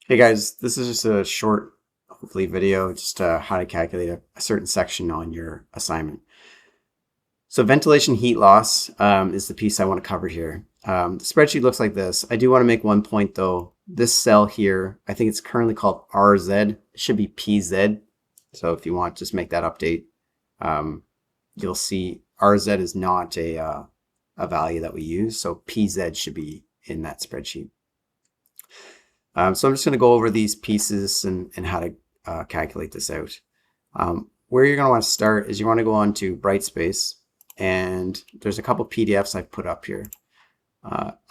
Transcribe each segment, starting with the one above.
Hey guys, this is just a short, hopefully video, just how to calculate a certain section on your assignment. So ventilation heat loss is the piece I want to cover here. The spreadsheet looks like this. I do want to make one point though. This cell here, I think it's currently called RZ. It should be PZ. So if you want, just make that update. You'll see RZ is not a value that we use. So PZ should be in that spreadsheet. So I'm just going to go over these pieces and how to calculate this out. Where you're going to want to start is you want to go on to Brightspace, and there's a couple PDFs I've put up here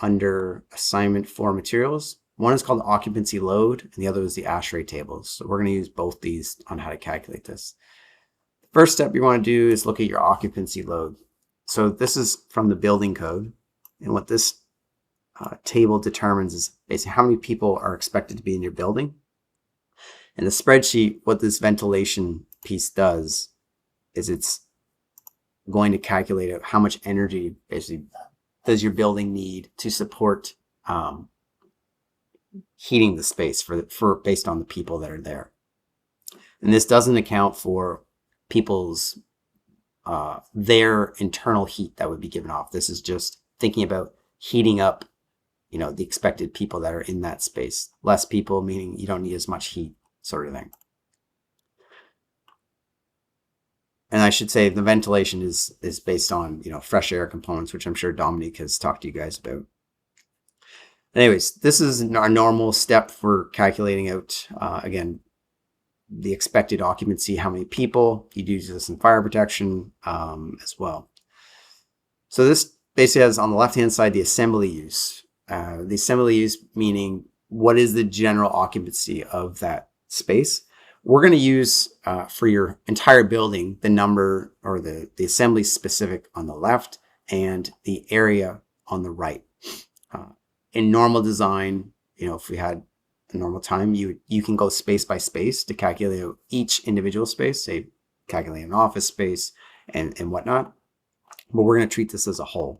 under assignment for materials. One is called occupancy load, and the other is the ASHRAE tables. So we're going to use both these on how to calculate this. The first step you want to do is look at your occupancy load. So this is from the building code, and what this table determines is basically how many people are expected to be in your building. And the spreadsheet, what this ventilation piece does is it's going to calculate how much energy basically does your building need to support heating the space for based on the people that are there. And this doesn't account for people's their internal heat that would be given off. This is just thinking about heating up the expected people that are in that space. Less people, meaning you don't need as much heat, sort of thing. And I should say the ventilation is based on, fresh air components, which I'm sure Dominique has talked to you guys about. Anyways, this is our normal step for calculating out, again, the expected occupancy, how many people. You do this in fire protection as well. So this basically has on the left-hand side the assembly use. The assembly use meaning what is the general occupancy of that space. We're going to use for your entire building the number or the assembly specific on the left and the area on the right. In normal design, if we had a normal time, you can go space by space to calculate each individual space, say calculate an office space and whatnot. But we're going to treat this as a whole.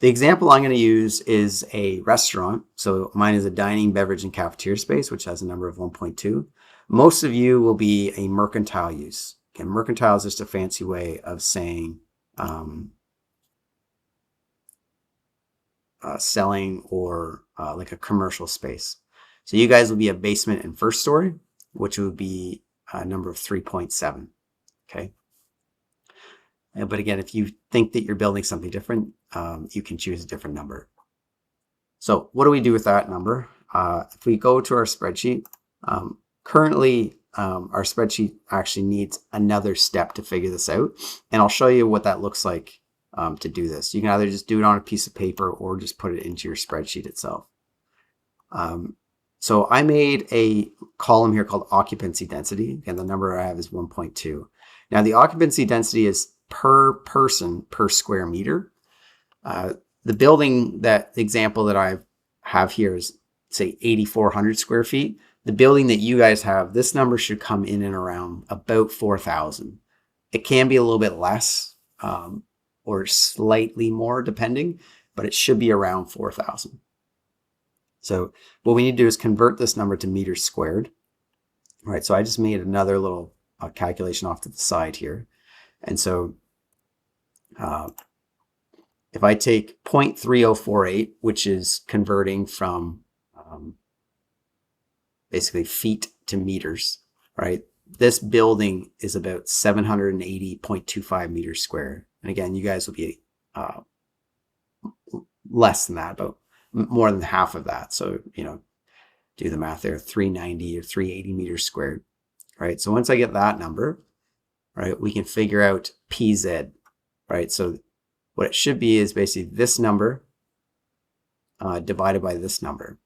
The example I'm going to use is a restaurant. So mine is a dining, beverage, and cafeteria space, which has a number of 1.2. Most of you will be a mercantile use. Okay, mercantile is just a fancy way of saying selling or like a commercial space. So you guys will be a basement and first story, which would be a number of 3.7. Okay. But again, if you think that you're building something different, you can choose a different number. So what do we do with that number? If we go to our spreadsheet, currently our spreadsheet actually needs another step to figure this out. And I'll show you what that looks like to do this. You can either just do it on a piece of paper or just put it into your spreadsheet itself. So I made a column here called occupancy density. And the number I have is 1.2. Now the occupancy density is per person per square meter. The building, that example that I have here is say 8,400 square feet. The building that you guys have, this number should come in and around about 4,000. It can be a little bit less or slightly more depending, but it should be around 4,000. So what we need to do is convert this number to meters squared. All right, so I just made another little calculation off to the side here. And so if I take 0.3048, which is converting from basically feet to meters, right? This building is about 780.25 meters square. And again, you guys will be less than that, about more than half of that. So, do the math there, 390 or 380 meters squared, right? So once I get that number, right, we can figure out PZ, right? So what it should be is basically this number divided by this number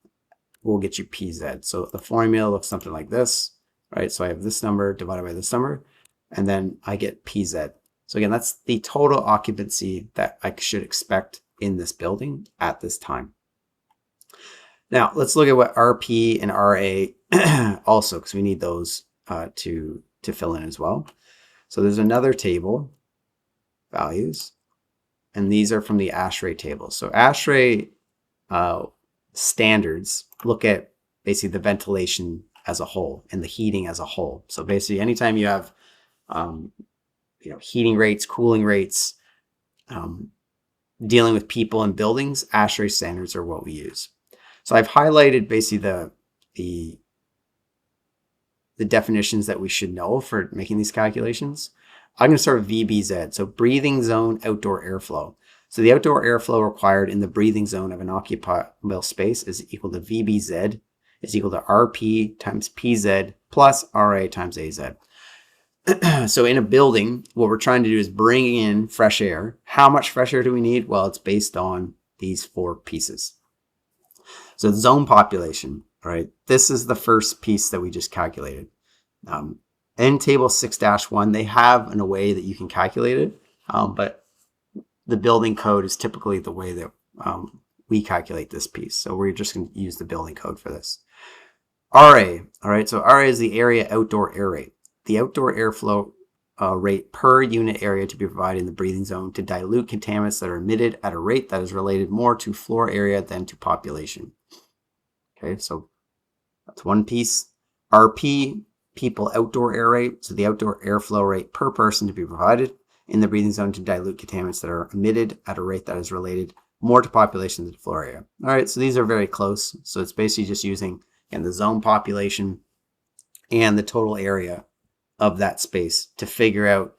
will get you PZ. So the formula looks something like this, right? So I have this number divided by this number, and then I get PZ. So again, that's the total occupancy that I should expect in this building at this time. Now let's look at what RP and RA also, because we need those to fill in as well. So there's another table, values, and these are from the ASHRAE table. So ASHRAE standards look at basically the ventilation as a whole and the heating as a whole. So basically anytime you have heating rates, cooling rates, dealing with people and buildings, ASHRAE standards are what we use. So I've highlighted basically the definitions that we should know for making these calculations. I'm going to start with VBZ, so breathing zone outdoor airflow. So the outdoor airflow required in the breathing zone of an occupiable space is equal to VBZ, is equal to RP times PZ plus RA times AZ. So in a building, what we're trying to do is bring in fresh air. How much fresh air do we need? Well, it's based on these 4 pieces. So zone population, right? This is the first piece that we just calculated. In table 6-1, they have a way that you can calculate it, but the building code is typically the way that we calculate this piece. So we're just going to use the building code for this. RA, all right, so RA is the area outdoor air rate. The outdoor airflow rate per unit area to be provided in the breathing zone to dilute contaminants that are emitted at a rate that is related more to floor area than to population. Okay, so that's one piece. RP, people outdoor air rate, so the outdoor airflow rate per person to be provided in the breathing zone to dilute contaminants that are emitted at a rate that is related more to population than to floor area. All right, so these are very close. So it's basically just using, again, the zone population and the total area of that space to figure out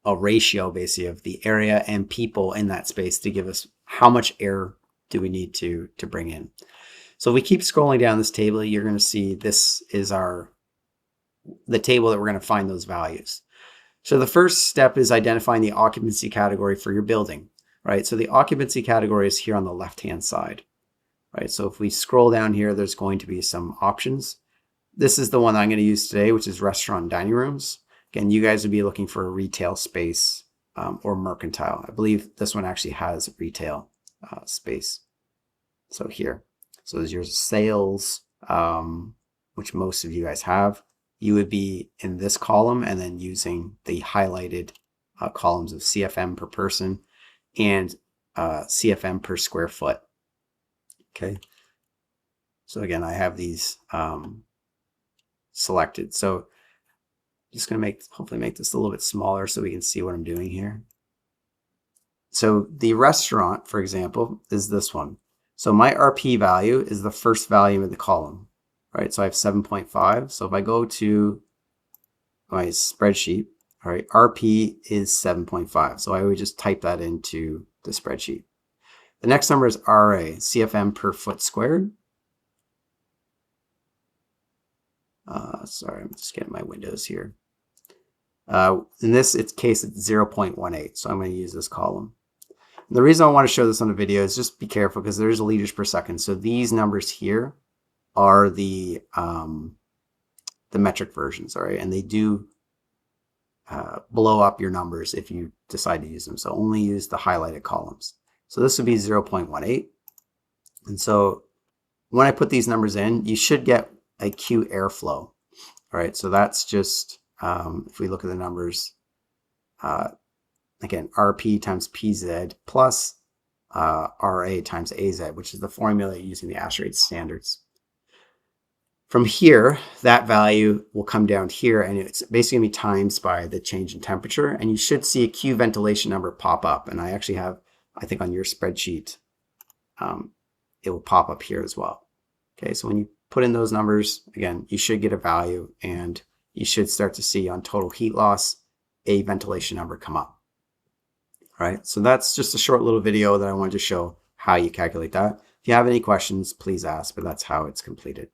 a ratio basically of the area and people in that space to give us how much air do we need to bring in. So if we keep scrolling down this table, you're going to see this is the table that we're going to find those values. So the first step is identifying the occupancy category for your building, right? So the occupancy category is here on the left-hand side, right? So if we scroll down here, there's going to be some options. This is the one I'm going to use today, which is restaurant and dining rooms. Again, you guys would be looking for a retail space or mercantile. I believe this one actually has retail space. So here, so there's your sales, which most of you guys have. You would be in this column and then using the highlighted columns of CFM per person and CFM per square foot. Okay. So again, I have these selected. So I'm just going to hopefully make this a little bit smaller so we can see what I'm doing here. So the restaurant, for example, is this one. So my RP value is the first value in the column, right? So I have 7.5. So if I go to my spreadsheet, all right, RP is 7.5. So I would just type that into the spreadsheet. The next number is RA, CFM per foot squared. Sorry, I'm just getting my windows here. In this case, it's 0.18. So I'm going to use this column. And the reason I want to show this on the video is just be careful because there's liters per second. So these numbers here are the metric versions, all right? And they do blow up your numbers if you decide to use them. So only use the highlighted columns. So this would be 0.18. And so when I put these numbers in, you should get a Q airflow. All right, so that's just, if we look at the numbers, again, RP times PZ plus RA times AZ, which is the formula using the ASHRAE standards. From here, that value will come down here, and it's basically going to be times by the change in temperature, and you should see a Q ventilation number pop up. And I actually have, I think on your spreadsheet, it will pop up here as well. Okay, so when you put in those numbers, again, you should get a value, and you should start to see on total heat loss, a ventilation number come up. All right, so that's just a short little video that I wanted to show how you calculate that. If you have any questions, please ask, but that's how it's completed.